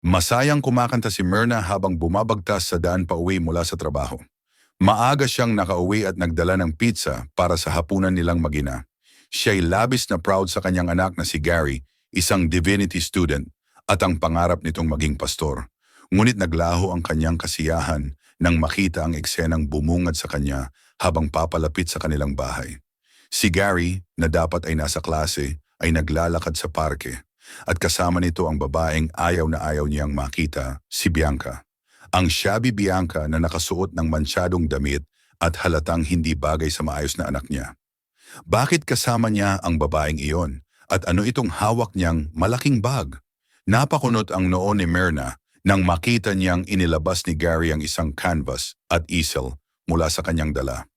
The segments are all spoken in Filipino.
Masayang kumakanta si Myrna habang bumabagtas sa daan pauwi mula sa trabaho. Maaga siyang nakauwi at nagdala ng pizza para sa hapunan nilang mag-ina. Siya'y labis na proud sa kanyang anak na si Gary, isang divinity student, at ang pangarap nitong maging pastor. Ngunit naglaho ang kanyang kasiyahan nang makita ang eksenang bumungad sa kanya habang papalapit sa kanilang bahay. Si Gary, na dapat ay nasa klase, ay naglalakad sa parke. At kasama nito ang babaeng ayaw na ayaw niyang makita, si Bianca. Ang shabby Bianca na nakasuot ng mansyadong damit at halatang hindi bagay sa maayos na anak niya. Bakit kasama niya ang babaeng iyon? At ano itong hawak niyang malaking bag? Napakunot ang noo ni Myrna nang makita niyang inilabas ni Gary ang isang canvas at easel mula sa kanyang dala.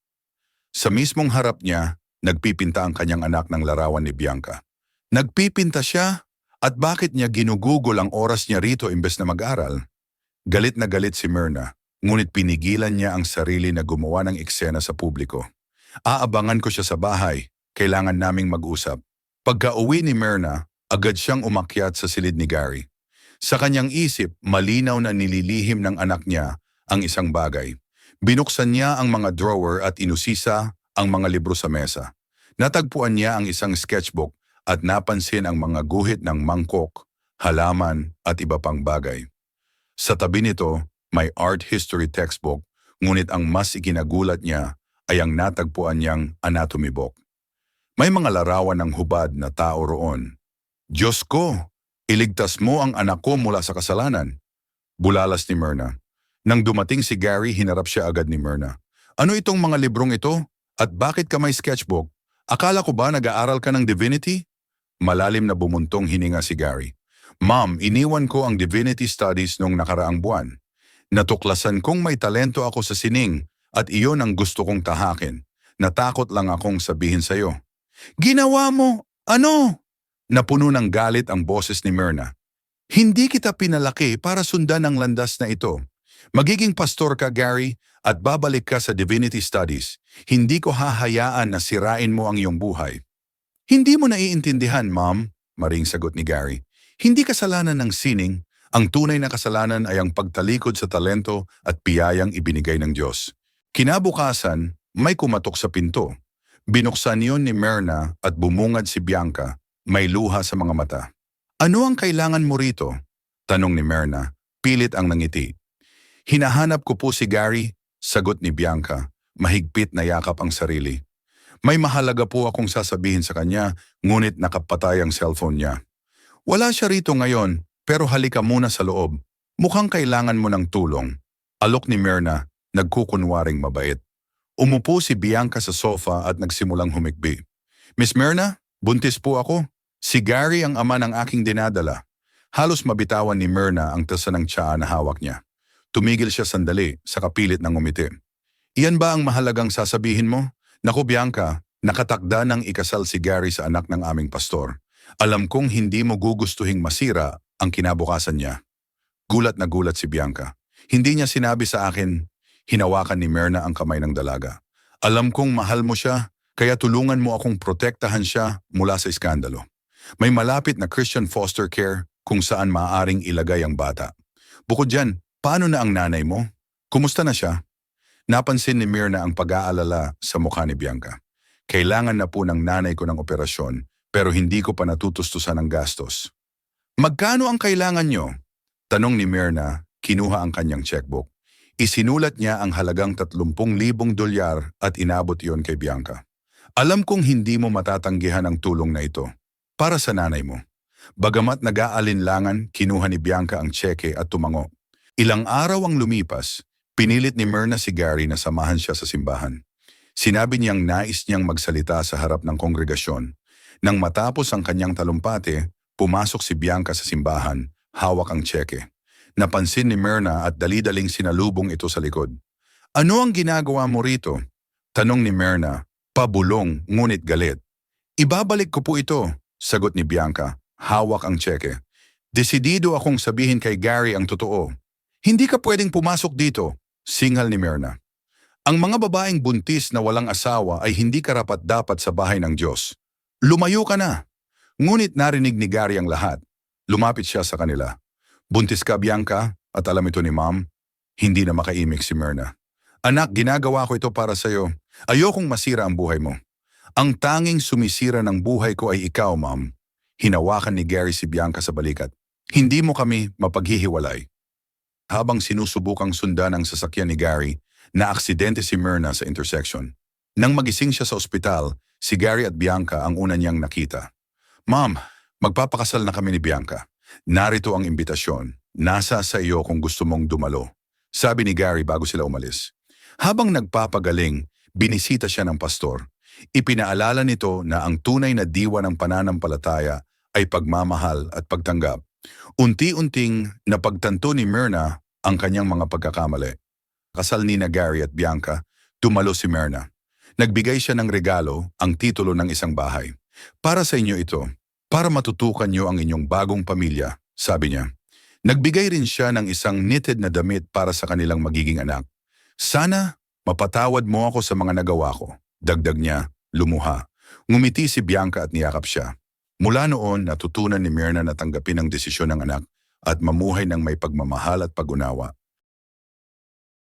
Sa mismong harap niya, nagpipinta ang kanyang anak ng larawan ni Bianca. Nagpipinta siya? At bakit niya ginugugol ang oras niya rito imbes na mag-aral? Galit na galit si Myrna, ngunit pinigilan niya ang sarili na gumawa ng eksena sa publiko. Aabangan ko siya sa bahay, kailangan naming mag-usap. Pagka-uwi ni Myrna, agad siyang umakyat sa silid ni Gary. Sa kanyang isip, malinaw na nililihim ng anak niya ang isang bagay. Binuksan niya ang mga drawer at inusisa ang mga libro sa mesa. Natagpuan niya ang isang sketchbook at napansin ang mga guhit ng mangkok, halaman at iba pang bagay. Sa tabi nito, may art history textbook, ngunit ang mas ikinagulat niya ay ang natagpuan niyang anatomy book. May mga larawan ng hubad na tao roon. Diyos ko, iligtas mo ang anak ko mula sa kasalanan. Bulalas ni Myrna. Nang dumating si Gary, hinarap siya agad ni Myrna. Ano itong mga librong ito? At bakit ka may sketchbook? Akala ko ba nag-aaral ka ng divinity? Malalim na bumuntong hininga si Gary. Ma'am, iniwan ko ang divinity studies nung nakaraang buwan. Natuklasan kong may talento ako sa sining at iyon ang gusto kong tahakin. Natakot lang akong sabihin sa'yo. Ginawa mo? Ano? Napuno ng galit ang boses ni Myrna. Hindi kita pinalaki para sundan ang landas na ito. Magiging pastor ka, Gary, at babalik ka sa divinity studies. Hindi ko hahayaan na sirain mo ang iyong buhay. Hindi mo naiintindihan, Ma'am, maring sagot ni Gary. Hindi kasalanan ng sining, ang tunay na kasalanan ay ang pagtalikod sa talento at biyayang ibinigay ng Diyos. Kinabukasan, may kumatok sa pinto. Binuksan niyon ni Myrna at bumungad si Bianca, may luha sa mga mata. Ano ang kailangan mo rito? Tanong ni Myrna, pilit ang nangiti. Hinahanap ko po si Gary, sagot ni Bianca, mahigpit na yakap ang sarili. May mahalaga po akong sasabihin sa kanya, ngunit nakapatay ang cellphone niya. Wala siya rito ngayon, pero halika muna sa loob. Mukhang kailangan mo ng tulong. Alok ni Myrna, nagkukunwaring mabait. Umupo si Bianca sa sofa at nagsimulang humikbi. Miss Myrna, buntis po ako. Si Gary ang ama ng aking dinadala. Halos mabitawan ni Myrna ang tasa ng tsaa na hawak niya. Tumigil siya sandali sa kapilit ng umiti. Iyan ba ang mahalagang sasabihin mo? Naku Bianca, nakatakda ng ikasal si Gary sa anak ng aming pastor. Alam kong hindi mo gugustuhing masira ang kinabukasan niya. Gulat na gulat si Bianca. Hindi niya sinabi sa akin, hinawakan ni Myrna ang kamay ng dalaga. Alam kong mahal mo siya, kaya tulungan mo akong protektahan siya mula sa iskandalo. May malapit na Christian foster care kung saan maaaring ilagay ang bata. Bukod dyan, paano na ang nanay mo? Kumusta na siya? Napansin ni Myrna ang pag-aalala sa mukha ni Bianca. Kailangan na po ng nanay ko ng operasyon pero hindi ko pa natutustusan ang gastos. Magkano ang kailangan nyo? Tanong ni Myrna, kinuha ang kanyang checkbook. Isinulat niya ang halagang 30,000 dolyar at inabot iyon kay Bianca. Alam kong hindi mo matatanggihan ang tulong na ito. Para sa nanay mo. Bagamat nag-aalinlangan, kinuha ni Bianca ang tseke at tumango. Ilang araw ang lumipas. Pinilit ni Myrna si Gary na samahan siya sa simbahan. Sinabi niyang nais niyang magsalita sa harap ng kongregasyon. Nang matapos ang kanyang talumpate, pumasok si Bianca sa simbahan, hawak ang tseke. Napansin ni Myrna at dali-daling sinalubong ito sa likod. Ano ang ginagawa mo rito? Tanong ni Myrna, pabulong ngunit galit. Ibabalik ko po ito, sagot ni Bianca, hawak ang tseke. Desidido akong sabihin kay Gary ang totoo. Hindi ka pwedeng pumasok dito. Singal ni Myrna. Ang mga babaeng buntis na walang asawa ay hindi karapat-dapat sa bahay ng Diyos. Lumayo ka na. Ngunit narinig ni Gary ang lahat. Lumapit siya sa kanila. Buntis ka, Bianca, at alam ito ni Mom. Hindi na makaimik si Myrna. Anak, ginagawa ko ito para sa'yo. Ayokong masira ang buhay mo. Ang tanging sumisira ng buhay ko ay ikaw, Mom. Hinawakan ni Gary si Bianca sa balikat. Hindi mo kami mapaghihiwalay. Habang sinusubukang sundan ang sasakyan ni Gary, naaksidente si Myrna sa intersection. Nang magising siya sa ospital, si Gary at Bianca ang una niyang nakita. Ma'am, magpapakasal na kami ni Bianca. Narito ang imbitasyon. Nasa sa iyo kung gusto mong dumalo. Sabi ni Gary bago sila umalis. Habang nagpapagaling, binisita siya ng pastor. Ipinaalala nito na ang tunay na diwa ng pananampalataya ay pagmamahal at pagtanggap. Unti-unting napagtanto ni Myrna ang kanyang mga pagkakamali. Kasal ni na Gary at Bianca, dumalo si Myrna. Nagbigay siya ng regalo, ang titulo ng isang bahay. Para sa inyo ito, para matutukan niyo ang inyong bagong pamilya, sabi niya. Nagbigay rin siya ng isang knitted na damit para sa kanilang magiging anak. Sana mapatawad mo ako sa mga nagawa ko. Dagdag niya, lumuha. Ngumiti si Bianca at niyakap siya. Mula noon, natutunan ni Myrna na tanggapin ang desisyon ng anak at mamuhay ng may pagmamahal at pag-unawa.